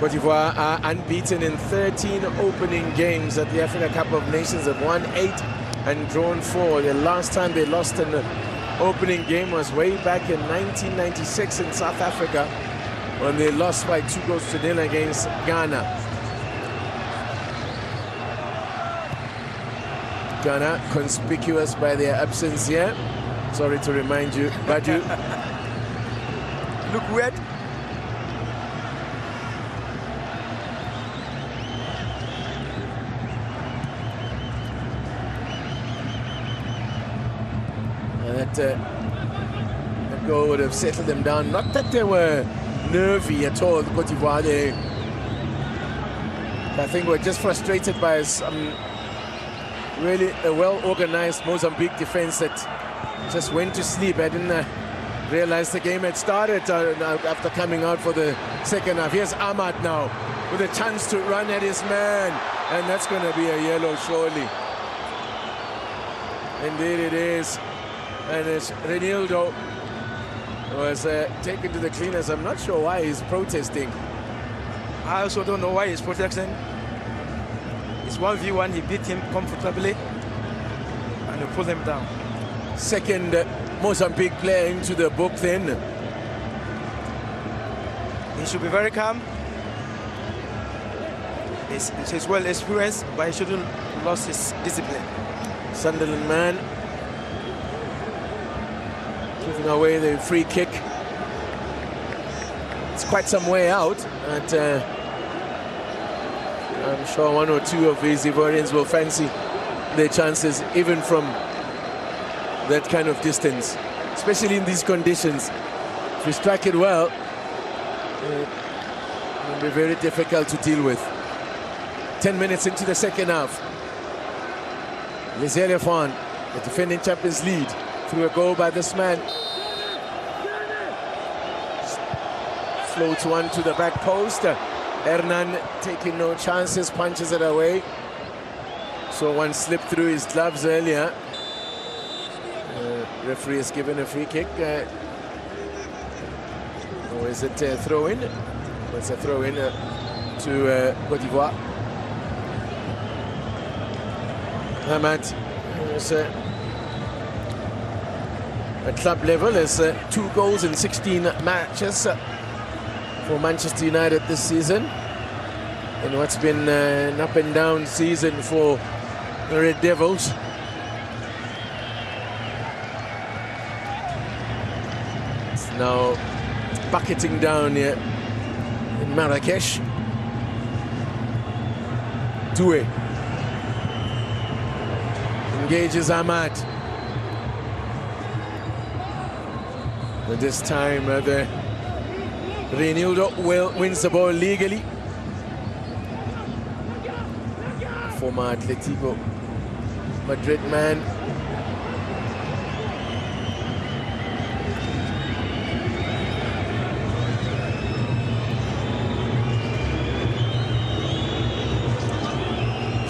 Cote d'Ivoire are unbeaten in 13 opening games at the Africa Cup of Nations. Have won 8 and drawn 4. The last time they lost an opening game was way back in 1996 in South Africa, when they lost by 2-0 against Ghana. Ghana conspicuous by their absence here. Sorry to remind you, Badu. Look weird. That goal would have settled them down. Not that they were nervy at all, Cote d'Ivoire. They, I think, were just frustrated by some really a well-organized Mozambique defense that just went to sleep. I didn't realize the game had started after coming out for the second half. Here's Ahmad now with a chance to run at his man, and that's going to be a yellow, surely. Indeed it is. And it's Renildo was taken to the cleaners. I'm not sure why he's protesting. I also don't know why he's protesting. It's 1v1, he beat him comfortably and he pulled him down. Second Mozambique player into the book then. He should be very calm. He's well experienced, but he shouldn't lose his discipline. Sunderland man giving away the free kick. It's quite some way out, and I'm sure one or two of these Ivorians will fancy their chances even from that kind of distance, especially in these conditions. If we strike it well, it will be very difficult to deal with. 10 minutes into the second half. Les Elephants, the defending champions, lead through a goal by this man. Floats one to the back post. Hernan taking no chances, punches it away. So one slipped through his gloves earlier. Referee has given a free kick. Or is it a throw-in? It's a throw-in to Cote d'Ivoire. Ahmad was at club level is 2 goals in 16 matches for Manchester United this season, in what's been an up and down season for the Red Devils. It's now bucketing down here in Marrakesh. Doué engages Ahmad. But this time the Renildo wins the ball legally. Former Atletico Madrid man.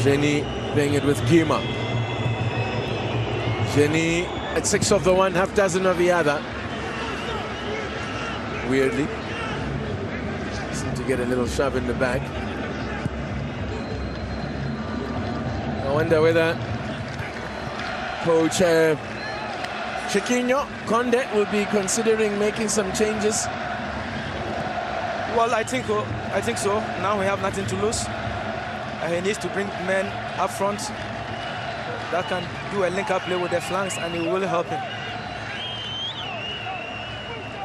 Jenny playing it with Gima. Jenny at 6 of the one, half dozen of the other. Weirdly, seemed to get a little shove in the back. I wonder whether Coach Chiquinho Conde will be considering making some changes. Well, I think so. Now we have nothing to lose. He needs to bring men up front that can do a link-up play with their flanks, and it will really help him.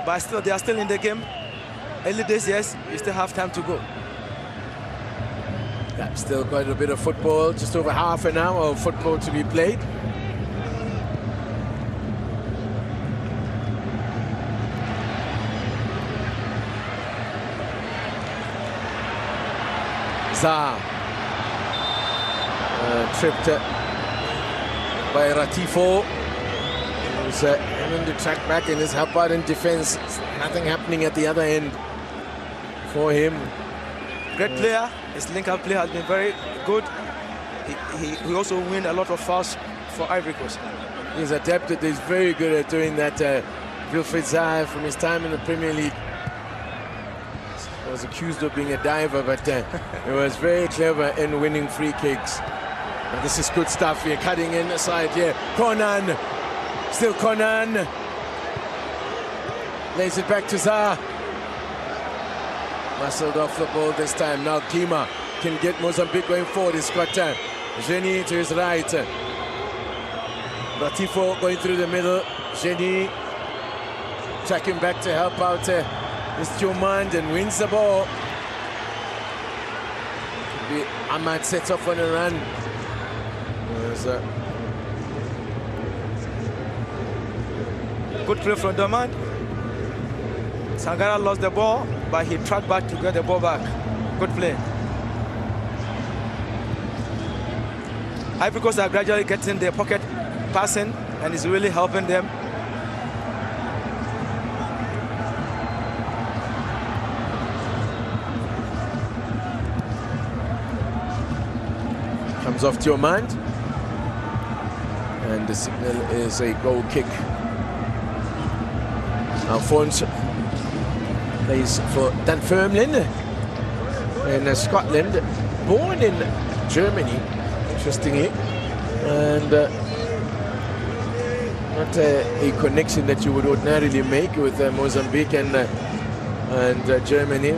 But still, they are still in the game. Early days, yes, you still have time to go. Yeah, still quite a bit of football, just over half an hour of football to be played. Zaha. Tripped by Ratifo. He's aiming to track back in his help out in defense. Nothing happening at the other end for him. Great player. His link-up play has been very good. He also wins a lot of fouls for Ivory Coast. He's adapted. He's very good at doing that. Wilfried Zaha, from his time in the Premier League, was accused of being a diver, but he was very clever in winning free kicks. And this is good stuff here, cutting in the side here. Conan, still Conan. Lays it back to Za. Muscled off the ball this time. Now Kima can get Mozambique going forward. He's got Jenny to his right. Ratifo going through the middle. Jenny tracking back to help out his Tiomand and wins the ball. Ahmad sets off on a run. Good play from Domand. Sangara lost the ball, but he tracked back to get the ball back. Good play. Ivory Coast are gradually getting their pocket passing, and it's really helping them. Comes off to your mind. And the signal is a goal kick. Alphonse plays for Dunfermline in Scotland, born in Germany, interestingly, and not a connection that you would ordinarily make with Mozambique and Germany,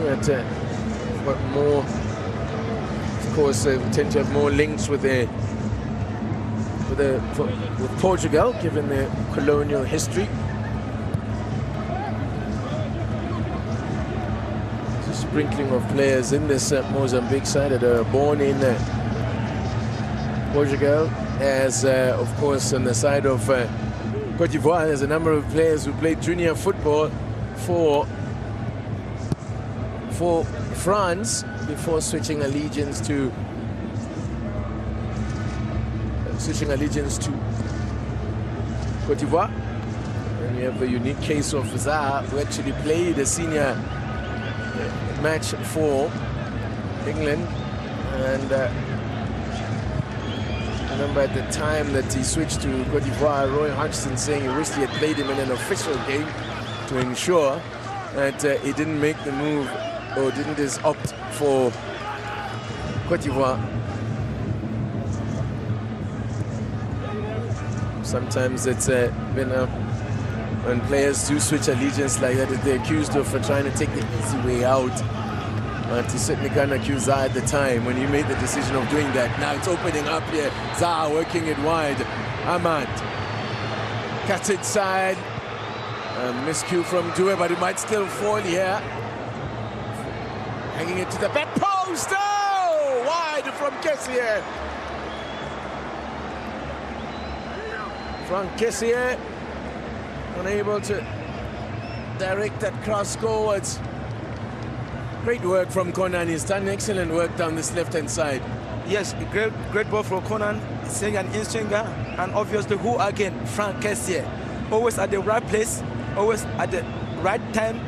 but more, of course, tend to have more links with with Portugal, given their colonial history. Sprinkling of players in this Mozambique side that are born in Portugal, as of course on the side of Cote d'Ivoire there's a number of players who played junior football for France before switching allegiance to Cote d'Ivoire. And you have the unique case of Zaha, who actually played a senior match for England, and I remember at the time that he switched to Cote d'Ivoire, Roy Hodgson saying he wished he had played him in an official game to ensure that he didn't make the move or didn't just opt for Cote d'Ivoire. Sometimes it's been when players do switch allegiance like that, they're accused of trying to take the easy way out. But he certainly can't accuse Zaha at the time when he made the decision of doing that. Now it's opening up here. Zaha working it wide. Ahmad cuts inside. Miscue from Due, but it might still fall here. Hanging it to the back post. Oh! Wide from Kessier. Frank Kessier unable to direct that cross goalwards. Great work from Conan. He's done excellent work down this left-hand side. Yes, great ball from Conan, seeing an in-swinger, and obviously who again? Frank Kessier. Always at the right place, always at the right time,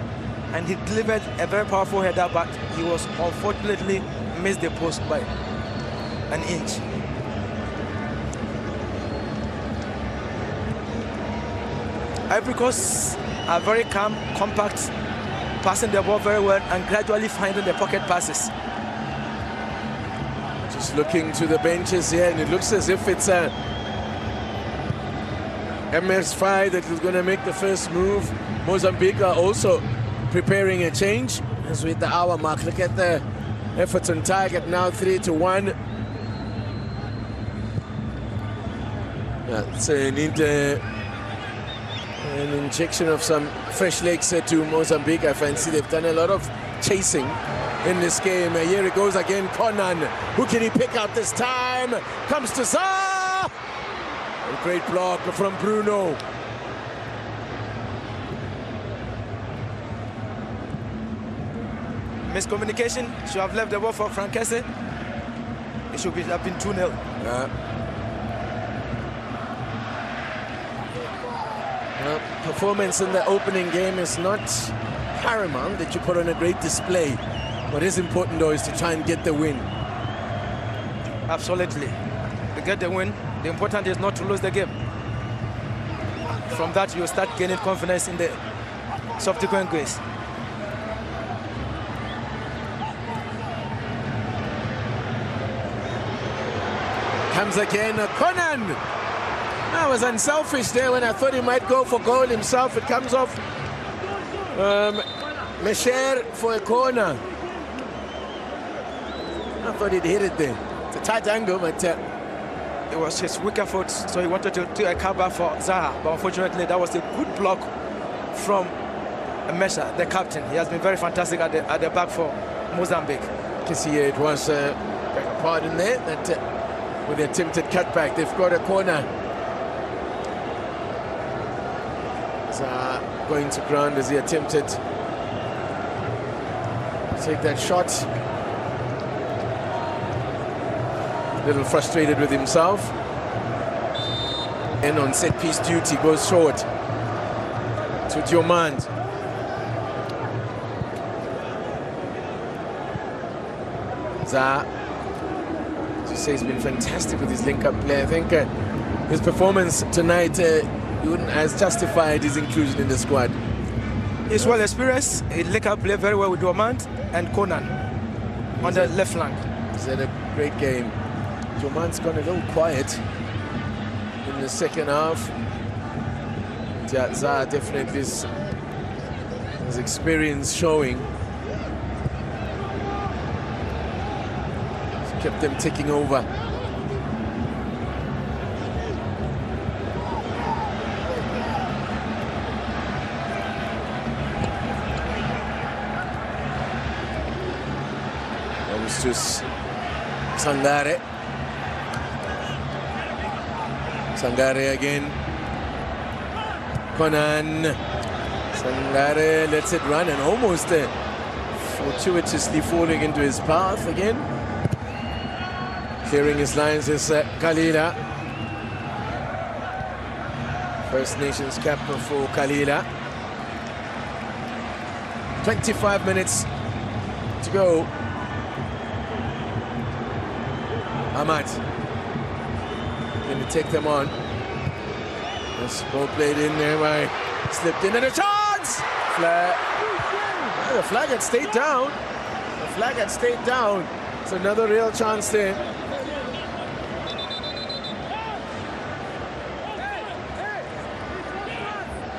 and he delivered a very powerful header, but he was unfortunately missed the post by an inch. Ivory Coast are very calm, compact, passing the ball very well and gradually finding the pocket passes. Just looking to the benches here, and it looks as if it's MS5 that is going to make the first move. Mozambique are also preparing a change as we're at the hour mark. Look at the efforts on target now, 3-1. Yeah, so you need an injection of some fresh legs to Mozambique. I fancy they've done a lot of chasing in this game. Here it goes again, Conan. Who can he pick out this time? Comes to Zaha. A great block from Bruno. Miscommunication. Should have left the ball for Frank Kessier. It should have been 2-0. Yeah. Well, performance in the opening game is not paramount that you put on a great display. What is important, though, is to try and get the win. Absolutely. To get the win, the important is not to lose the game. From that, you start gaining confidence in the subsequent games. Comes again, Conan. I was unselfish there when I thought he might go for goal himself. It comes off Mesher for a corner. I thought he'd hit it there. It's a tight angle, but it was his weaker foot, so he wanted to do a cover for Zaha. But unfortunately, that was a good block from Mesha, the captain. He has been very fantastic at the back for Mozambique. You can see it was pardon there that with the attempted cutback, they've got a corner. Zaha going to ground as he attempted to take that shot. A little frustrated with himself. And on set piece duty goes short to Diomand. Zaha, as you say, he's been fantastic with his link-up play. I think his performance tonight has justified his inclusion in the squad. He's well experienced. He link-up play very well with Diomand and Conan on the left flank. He's had a great game. Diomand's gone a little quiet in the second half. Zaha definitely his experience showing. He's kept them taking over. Augustus Sangare. Sangare again. Conan. Sangare lets it run and almost fortuitously falling into his path again. Clearing his lines is Kalila. First Nations cap for Kalila. 25 minutes to go. Ahmad going to take them on. This ball played in there by slipped in and a chance! Flag. The flag had stayed down. The flag had stayed down. It's another real chance there.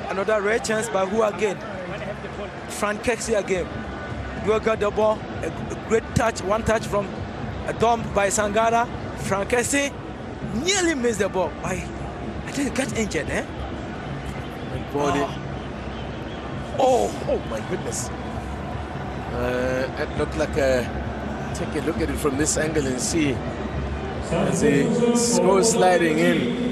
Another rare chance by who again? Frankesi again. You got the ball. A great touch, one touch from a dump by Sangara. Frankesi nearly missed the ball. I think he got injured, eh? Oh my goodness. It looked like take a look at it from this angle and see as he goes sliding in.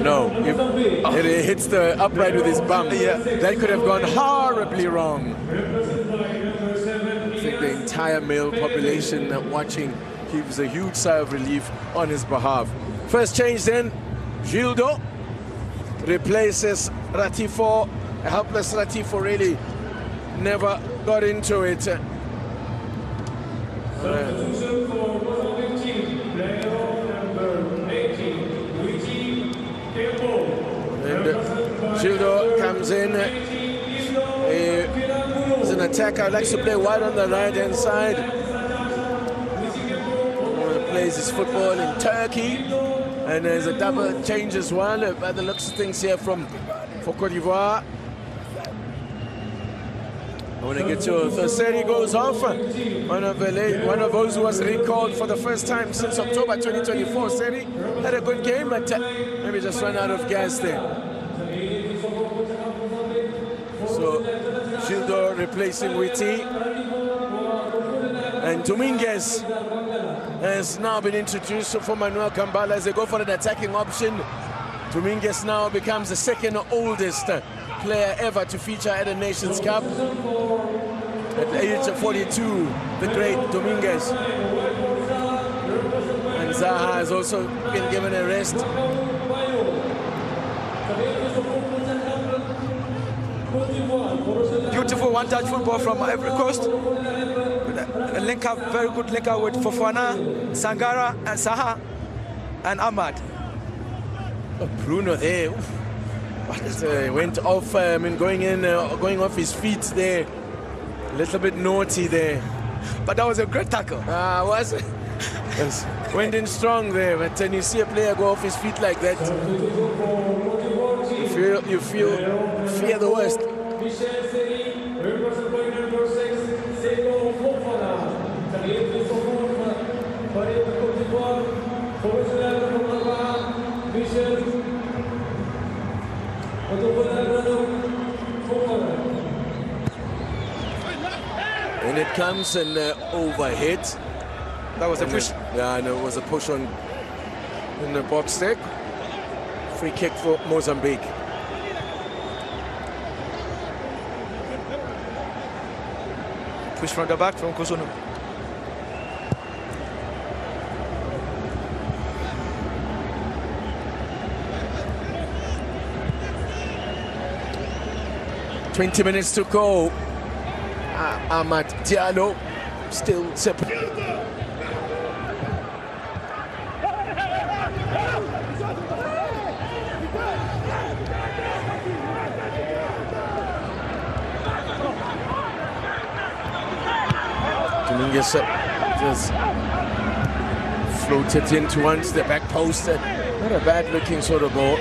No, it hits the upright with his bum. Yeah. That could have gone horribly wrong. I think the entire male population watching gives a huge sigh of relief on his behalf. First change then, Gildo replaces Ratifo. A helpless Ratifo really never got into it. And Gildo comes in. He's an attacker, likes to play wide on the right-hand side. Plays his football in Turkey, and there's a double change as well by the looks of things here for Cote d'Ivoire. When it gets to Seri goes off, one of those who was recalled for the first time since October 2024. Seri had a good game, but maybe just ran out of gas there. So Gildo replacing Witi, and Dominguez has now been introduced for Manuel Kambala as they go for an attacking option. Dominguez now becomes the second oldest player ever to feature at a Nations Cup. At the age of 42, the great Dominguez. And Zaha has also been given a rest. Beautiful one-touch football from Ivory Coast. A link-up, very good link-up with Fofana, Sangara, and Zaha, and Ahmad. Oh, Bruno there. Went off, going off his feet there. A little bit naughty there. But that was a great tackle. Was it? Yes. Went in strong there, but when you see a player go off his feet like that, you feel fear the worst. And it comes an overhead. That was a push. Yeah, no, it was a push on in the box there. Free kick for Mozambique. Push from the back from Kosono. "20 minutes to go." Ahmad Diallo still separate. Dominguez just floated in towards the back post. Not a bad looking sort of ball.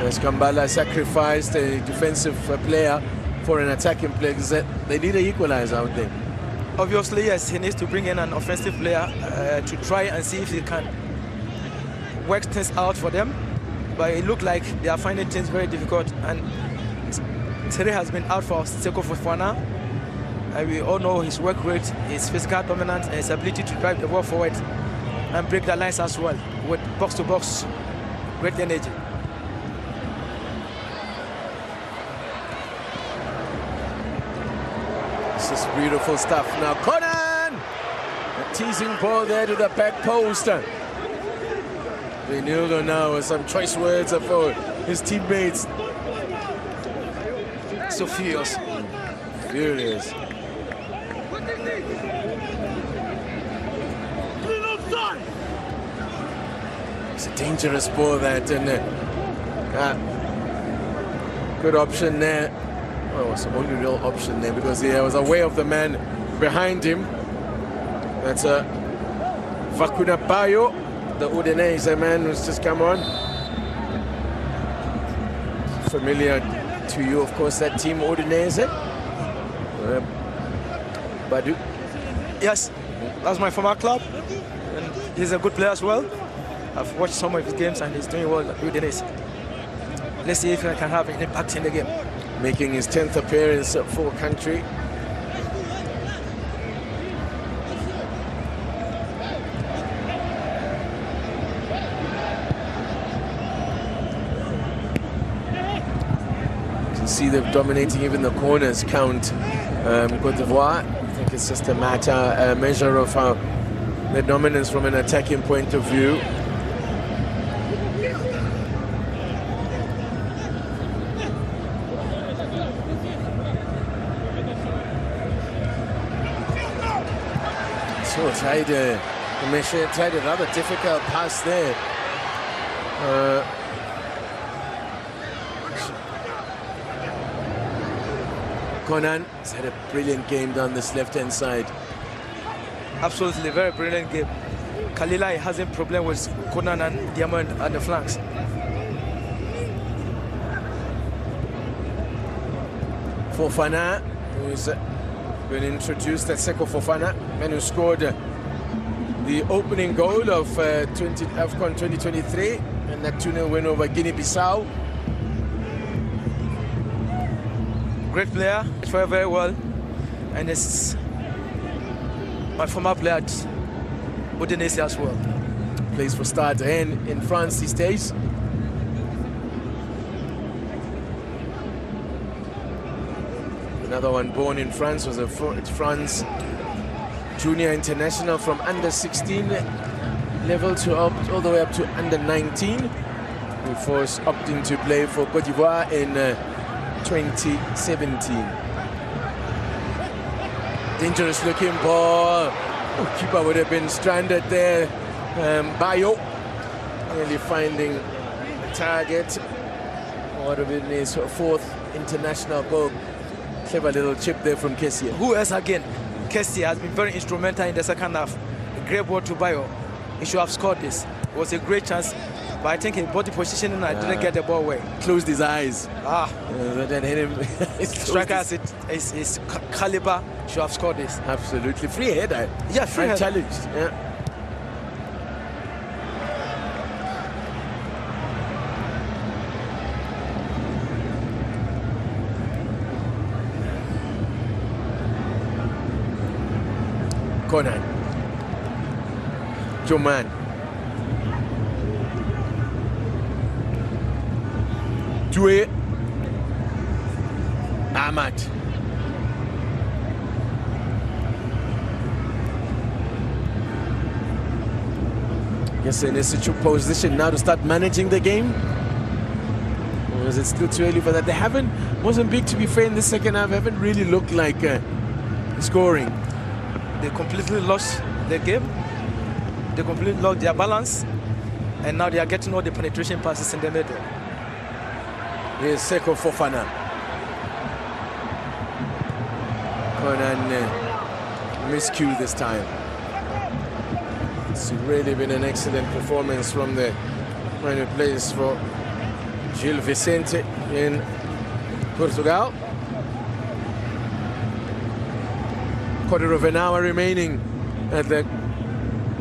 As Kambala sacrificed a defensive player for an attacking player, because they need an equalizer out there. Obviously, yes, he needs to bring in an offensive player to try and see if he can work things out for them. But it looked like they are finding things very difficult. And Tere has been out for Seko Fofana. And we all know his work rate, his physical dominance, and his ability to drive the ball forward and break the lines as well with box-to-box, great energy. This is beautiful stuff. Now Conan! A teasing ball there to the back post. Reinildo now with some choice words for his teammates. So furious. Furious. It's a dangerous ball that, and good option there. Well, it was the only real option there because there was a way of the man behind him. That's Vakuna Bayo, the Udinese man who's just come on. Familiar to you, of course, that team Udinese. Badu. Yes, that's my former club, and he's a good player as well. I've watched some of his games and he's doing well at Udinese. Let's see if he can have an impact in the game. Making his 10th appearance for country. You can see they're dominating even the corners count. Cote d'Ivoire, I think it's just a measure of how the dominance from an attacking point of view. So tried tried a rather difficult pass there. Conan has had a brilliant game down this left-hand side. Absolutely, very brilliant game. Kalilai hasn't problem with Conan and Diamond at the flanks. Fofana, who's been introduced as Seko Fofana, man who scored the opening goal of AFCON 2023 and that 2-0 win over Guinea-Bissau. Great player, played very well, and it's my former player at Udinese as well. Plays for Stade Rennes in France these days. Another one born in France, was a France junior international from under 16 level to all the way up to under 19, before opting to play for Cote d'Ivoire in 2017. Dangerous looking ball. Oh, keeper would have been stranded there. Bayo really finding the target. What have been his fourth international goal. Clever little chip there from Kessie. Who else again Kessie has been very instrumental in the second half. A great ball to Bayo. He should have scored this. It was a great chance, but I think his body positioning and didn't get the ball away. Closed his eyes. That hit him. Striker has his caliber, should have scored this. Absolutely. Free header. Yeah, free header. Challenged. Yeah. Conan. Joman. Due. Ahmad. Yes, in a position now to start managing the game. Or is it still too early for that? They haven't, Mozambique, to be fair, in the second half, haven't really looked like scoring. They completely lost the game. They completely lost their balance. And now they are getting all the penetration passes in the middle. Here's Seko Fofana. Conan miscue this time. It's really been an excellent performance from the man who plays for Gil Vicente in Portugal. Quarter of an hour remaining at the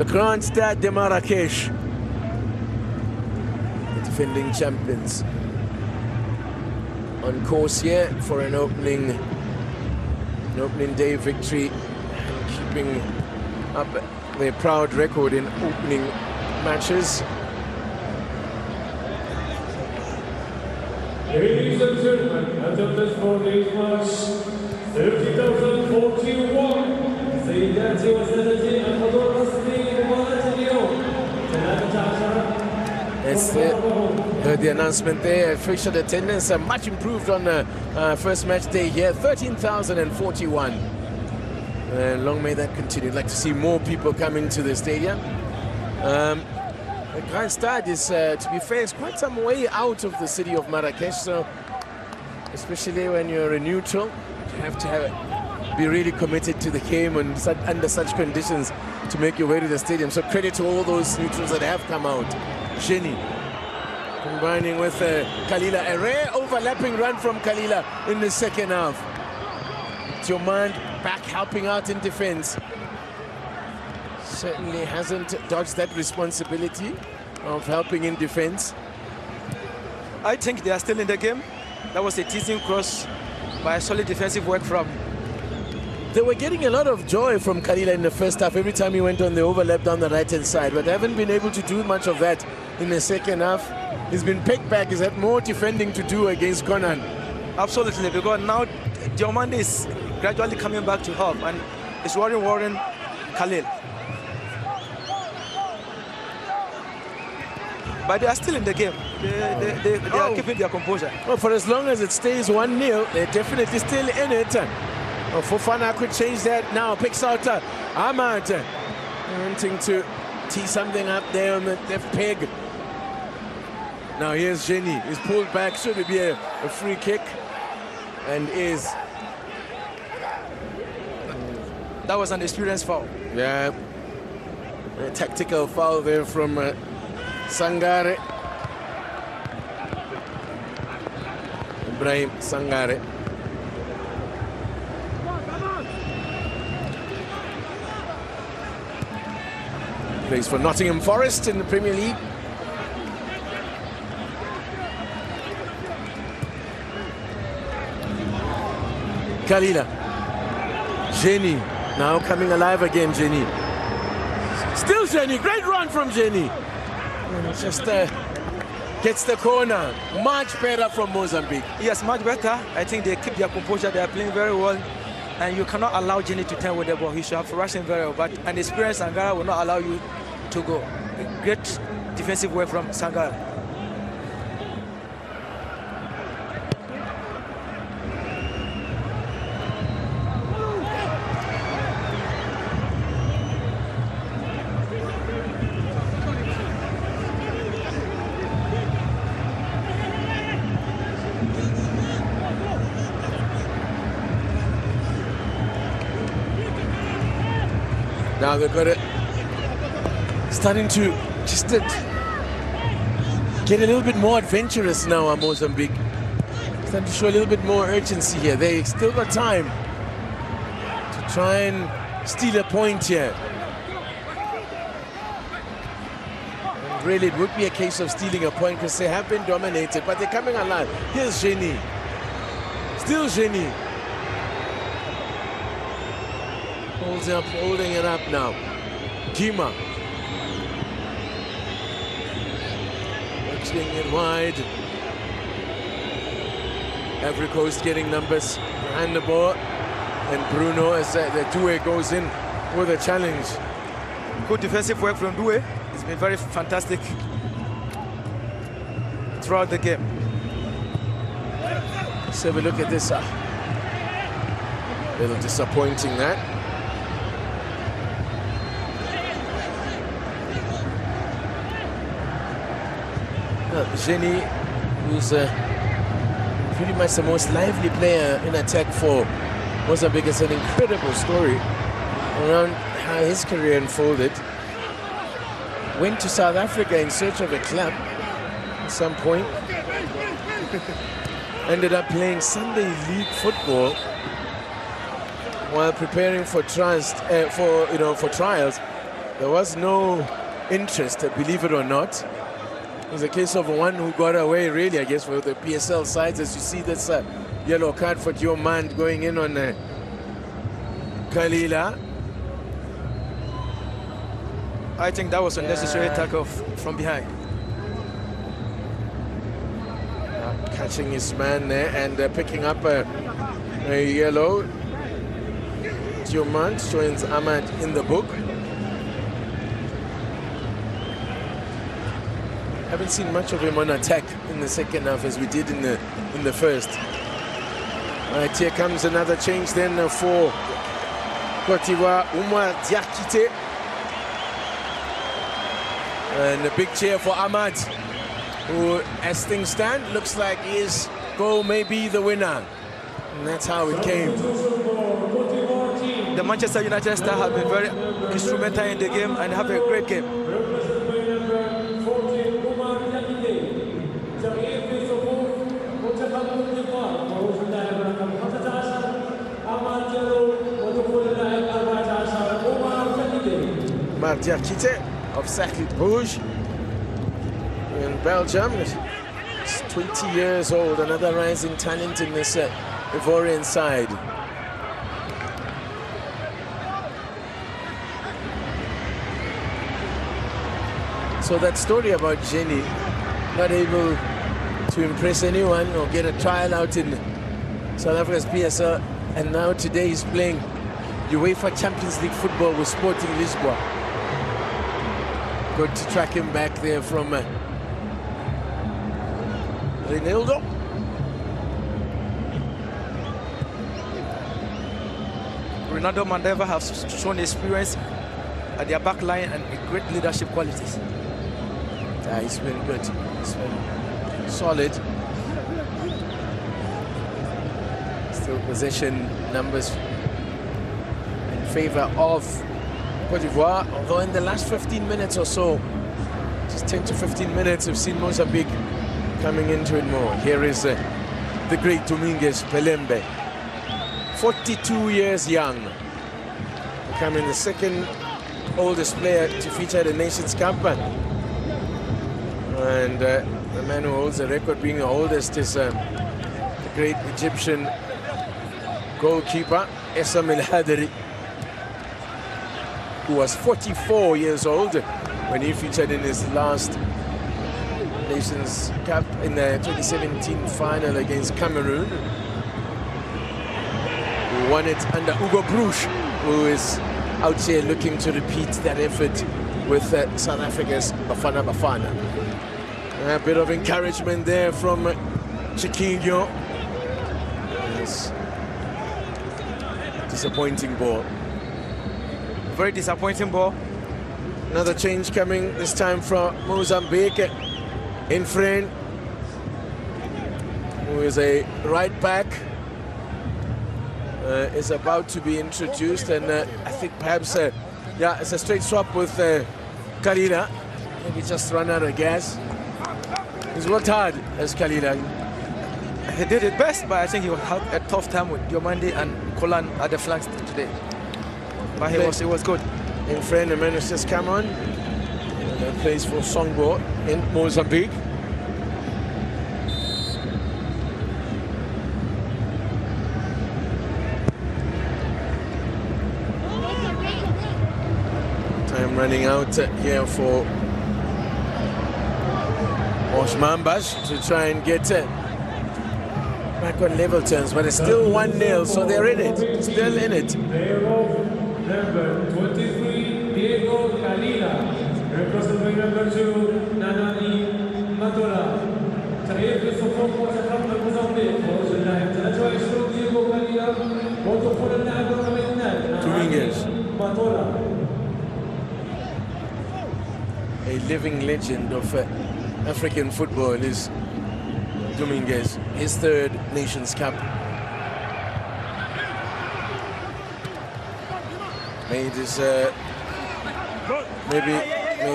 Grand Stade de Marrakesh. The defending champions on course here for an opening day victory, and keeping up their proud record in opening matches. Ladies and gentlemen, attendance for this match 30,041. It's the announcement there. Official attendance much improved on the first match day here, 13,041. Long may that continue. I'd like to see more people come into the stadium. The Grand Stade is, to be fair, it's quite some way out of the city of Marrakesh, so especially when you're a neutral, you have to be really committed to the game and under such conditions to make your way to the stadium. So credit to all those neutrals that have come out. Jenny combining with Kalila. A rare overlapping run from Kalila in the second half. Joman back helping out in defense. Certainly hasn't dodged that responsibility of helping in defense. I think they are still in the game. That was a teasing cross by a solid defensive work from. They were getting a lot of joy from Kalila in the first half every time he went on the overlap down the right-hand side, but haven't been able to do much of that in the second half. He's been pegged back. He's had more defending to do against Conan. Absolutely, because now Diomande is gradually coming back to help, and it's worrying Khalil. But they are still in the game. They are keeping their composure. Well, for as long as it stays 1-0, they're definitely still in it. Fofana could change that now. Picks out Ahmad. Wanting to tee something up there on the left peg. Now here's Jenny. He's pulled back. Should it be a free kick? And is. That was an experienced foul. Yeah. A tactical foul there from Sangare. Ibrahim Sangare. Plays for Nottingham Forest in the Premier League. Kalila. Jenny. Now coming alive again, Jenny. Still Jenny. Great run from Jenny. Just gets the corner. Much better from Mozambique. Yes, much better. I think they keep their composure. They are playing very well. And you cannot allow Jenny to turn with the ball. He should have rushed him very well. But an experienced Sangara will not allow you to go. A great defensive work from Sangara. Now they've got it. Starting to just get a little bit more adventurous now, Mozambique. Starting to show a little bit more urgency here. They still got time to try and steal a point here. And really, it would be a case of stealing a point because they have been dominated, but they're coming alive. Here's Jenny. Still Jenny. Holding it up now. Kima. Watching it wide. Every Coast getting numbers behind the ball. And Bruno, as the Due goes in with a challenge. Good defensive work from Due. It's been very fantastic throughout the game. Let's have a look at this. A little disappointing that. Jenny, who's pretty much the most lively player in attack for Mozambique, is an incredible story around how his career unfolded. Went to South Africa in search of a club at some point. Ended up playing Sunday league football while preparing for trials. There was no interest, believe it or not. It was a case of one who got away, really, I guess, for the PSL sides. As you see, this yellow card for Diomand going in on Kalila. I think that was a necessary tackle from behind. Catching his man there and picking up a yellow. Diomand joins Ahmad in the book. Haven't seen much of him on attack in the second half as we did in the first. Right, here comes another change then for Cote d'Ivoire, Oumar Diakite. And a big cheer for Ahmad, who, as things stand, looks like his goal may be the winner. And that's how it came. The Manchester United star have been very instrumental in the game and have a great game. Diakite of Cercle Rouge in Belgium. He's 20 years old, another rising talent in this Ivorian side. So that story about Jenny, not able to impress anyone or get a trial out in South Africa's PSL, and now today he's playing UEFA Champions League football with Sporting Lisboa. Good to track him back there from Reinaldo. Ronaldo Mandeva has shown experience at their back line and great leadership qualities. Yeah, he's been good. He's been solid. Still possession numbers in favor of Cote d'Ivoire, although in the last 15 minutes or so, just 10 to 15 minutes, we've seen Mozambique coming into it more. Here is the great Dominguez Pelembe, 42 years young, becoming the second oldest player to feature at the Nations Cup. And the man who holds the record being the oldest is the great Egyptian goalkeeper, Essam El Hadri, who was 44 years old when he featured in his last Nations Cup in the 2017 final against Cameroon. Who won it under Hugo Bruch, who is out here looking to repeat that effort with South Africa's Bafana Bafana. A bit of encouragement there from Chiquinho. Yes. Disappointing ball. Very disappointing ball. Another change coming, this time from Mozambique. Infren, who is a right back, is about to be introduced, and I think perhaps Yeah, it's a straight swap with Kalila. Maybe just run out of gas. He's worked hard as Kalila. He did it best, but I think he had a tough time with Diomande and Kolan at the flanks today. But he was good. In friend, the man has just come on. And plays for Songbo in Mozambique. Time running out here for Osmambas to try and get back on level terms, but it's still 1-0, so they're in it, still in it. Number 23, Diego Kalila. Representing number 2, Nanani Matola. تغيير في الصفوف وتخطى الموزمبيق. خروج اللاعب 23 دييغو كاليلا ودخول اللاعب رقم 2 ماتولا. A living legend of African football is Dominguez, his third Nations Cup. Made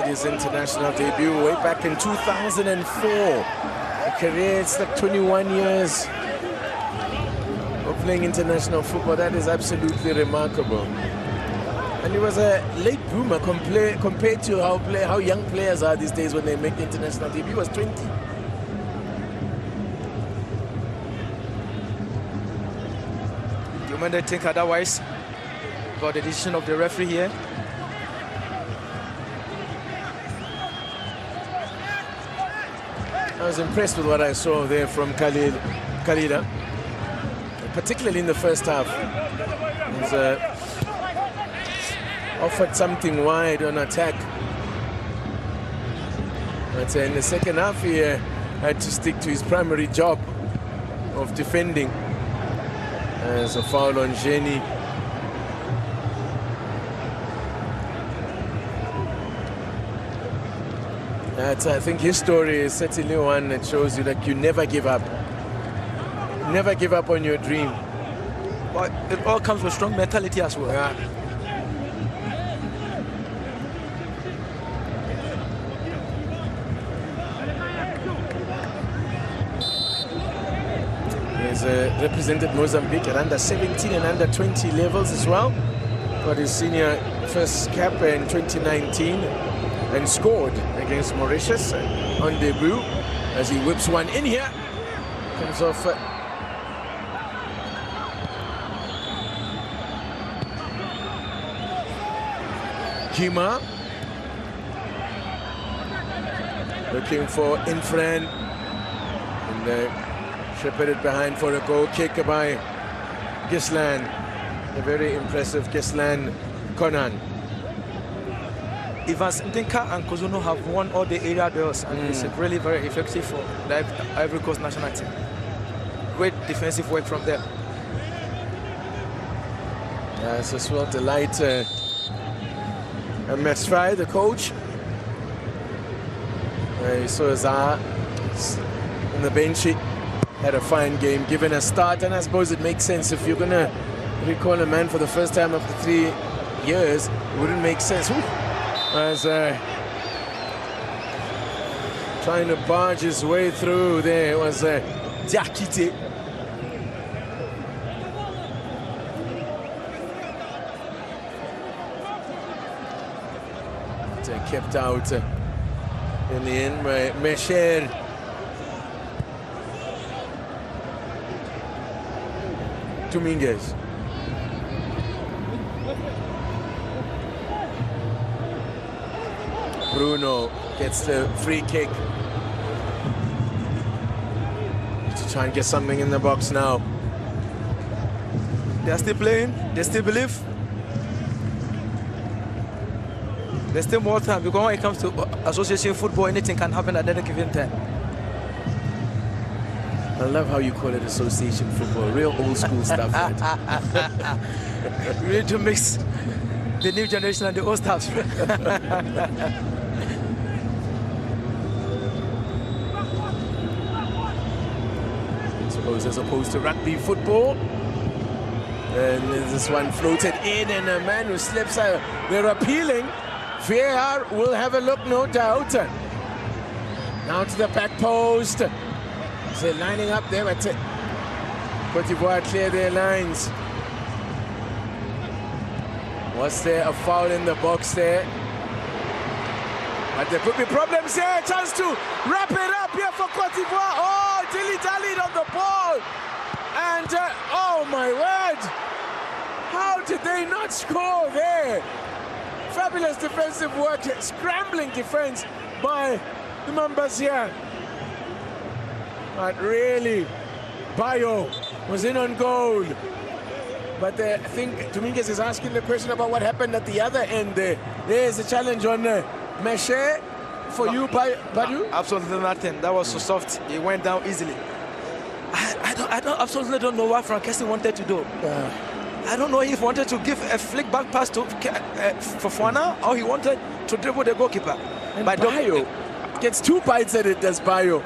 his international debut way back in 2004. A career, it's like 21 years of playing international football. That is absolutely remarkable. And he was a late bloomer compared to how young players are these days when they make the international debut. He was 20. You might think otherwise about the decision of the referee here. I was impressed with what I saw there from Kalila, particularly in the first half. He's offered something wide on attack. But in the second half, he had to stick to his primary job of defending. There's a foul on Jenny. I think his story is certainly one that shows you that you never give up. Never give up on your dream. But it all comes with strong mentality as well. Yeah. He's represented Mozambique at under 17 and under 20 levels as well. Got his senior first cap in 2019 and scored against Mauritius on debut as he whips one in here. Comes off Kima. Looking for Infran. And shepherded behind for a goal kick by Gislan. A very impressive Gislan Konan. Evans Ndinka and Kozuno have won all the area duels, and it's really very effective for the Ivory Coast national team. Great defensive work from them. Yes, as well, delight Mesfai, the coach. You saw Zah on the bench. He had a fine game, given a start, and I suppose it makes sense if you're going to recall a man for the first time after 3 years. It wouldn't make sense. Ooh. As trying to barge his way through there was Diakite. Kept out in the end by Mesher. Dominguez. Bruno gets the free kick to try and get something in the box now. They are still playing, they still believe. There's still more time, because when it comes to association football, anything can happen at any given time. I love how you call it association football, real old school stuff. We need to mix the new generation and the old stuff. As opposed to rugby football, And this one floated in, and a man who slips. They're appealing. VAR will have a look, no doubt. Now to the back post. So lining up there, but Cote d'Ivoire clear their lines. Was there a foul in the box there? But there could be problems here. Chance to wrap it up here for Cote d'Ivoire. Oh, dilly-dallied on the ball. And, oh my word. How did they not score there? Fabulous defensive work, scrambling defense by the members here. But really, Bayo was in on goal. But I think Dominguez is asking the question about what happened at the other end there. There's a challenge on Meche for you, Badu? Absolutely nothing. That was so soft. It went down easily. I absolutely don't know what Frankesi wanted to do. I don't know if he wanted to give a flick back pass to Fofana, or he wanted to dribble the goalkeeper. And Bayo gets 2 bites at it, does Bayo.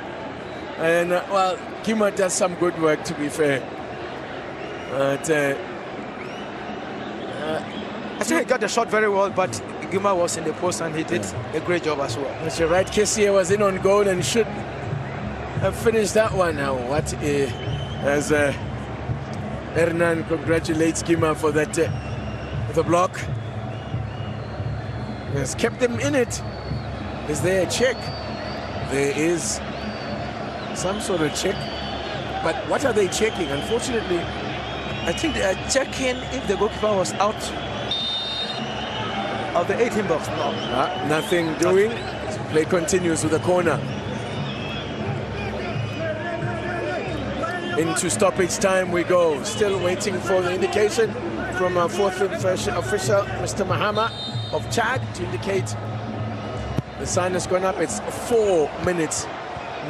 And, well, Kima does some good work, to be fair. But, I think he got the shot very well, but Gima was in the post and he did a great job as well. That's right. Kessie was in on goal and should have finished that one now. What as Hernan congratulates Gima for that the block. Has kept them in it. Is there a check? There is some sort of check. But what are they checking? Unfortunately, I think they are checking if the goalkeeper was out of the 18 box. No. Nothing doing. Play continues with a corner. Into stoppage time we go. Still waiting for the indication from our 4th official, Mr. Mahama of Chad, to indicate the sign has gone up. It's 4 minutes,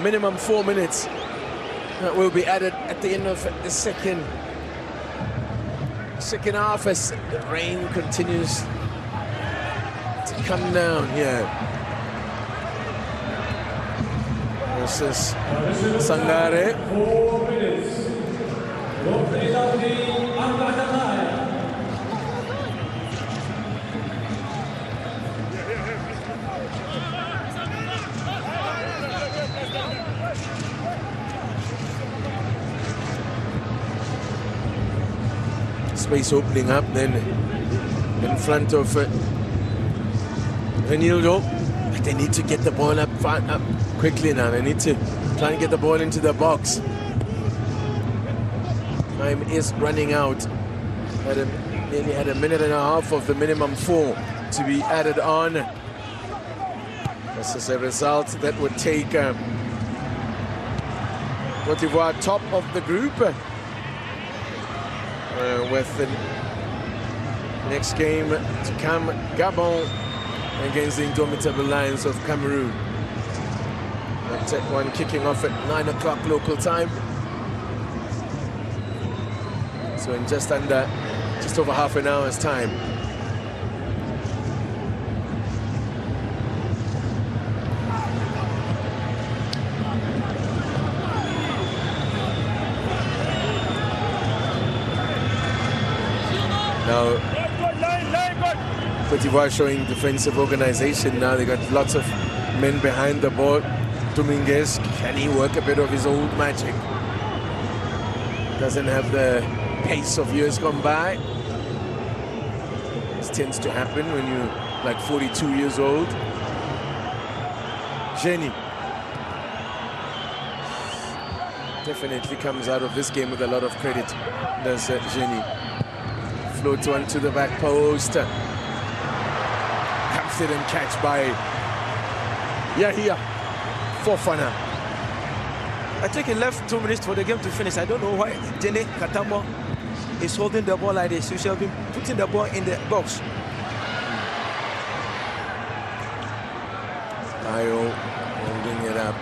minimum 4 minutes. That will be added at the end of the second half as the rain continues to come down here. This is Sangare. 4 minutes. Space opening up then in front of Renildo. But they need to get the ball up quickly now. They need to try and get the ball into the box. Time is running out. Nearly had a minute and a half of the minimum 4 to be added on. This is a result that would take Cote d'Ivoire top of the group. With the next game to come, Gabon against the indomitable Lions of Cameroon. That one kicking off at 9 o'clock local time. So in just over half an hour's time. Now, Cote d'Ivoire showing defensive organization now. They got lots of men behind the ball. Dominguez, can he work a bit of his old magic? Doesn't have the pace of years gone by. This tends to happen when you're like 42 years old. Jenny definitely comes out of this game with a lot of credit. Does Jenny. Floats one to the back post. Confident catch by Yahia Fofana. I think he left 2 minutes for the game to finish. I don't know why Jenny Katamo is holding the ball like this. You should have been putting the ball in the box. Ayo holding it up.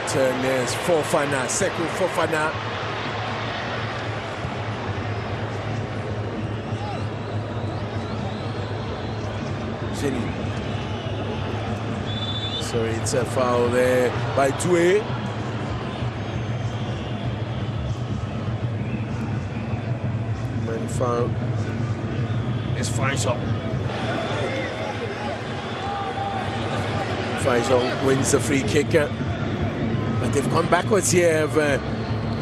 Turn there's Fofana, Sekou Fofana. Sorry, it's a foul there by Doué. Foul. It's Faisal. Faisal wins the free kick. But they've gone backwards here.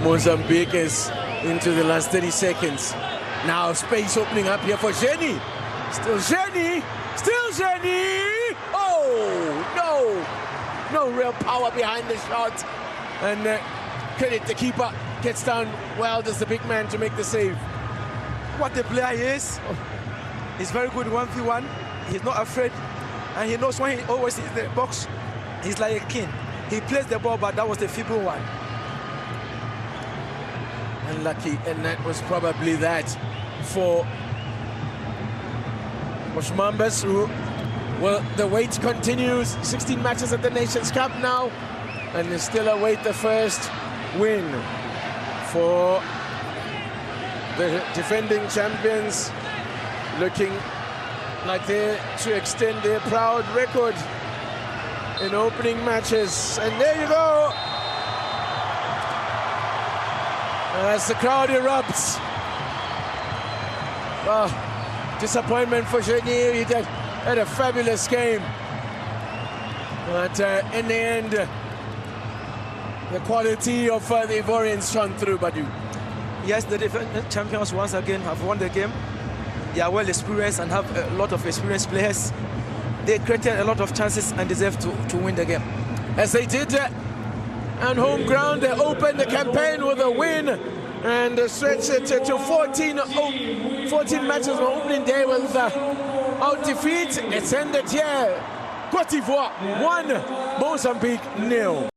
Mozambique is into the last 30 seconds. Now space opening up here for Jenny. Still Jenny. Still Jenny. Oh, no. No real power behind the shot. And credit the keeper. Gets down well, does the big man to make the save. What the player is. He's very good 1v1. He's not afraid. And he knows when he always hits the box, he's like a king. He plays the ball, but that was the feeble one. Unlucky, and that was probably that for Mambas, who, well, the wait continues. 16 matches at the Nations Cup now, and they still await the first win for the defending champions, looking like they're to extend their proud record in opening matches. And there you go. As the crowd erupts. Oh, disappointment for Genier. He had a fabulous game. But in the end, the quality of the Ivorians shone through, Badu. Yes, the defending champions once again have won the game. They are well experienced and have a lot of experienced players. They created a lot of chances and deserve to win the game. As they did on home ground, they opened the campaign with a win and stretched it to 14 matches on opening day without defeat. It's ended here. Cote d'Ivoire 1, Mozambique 0.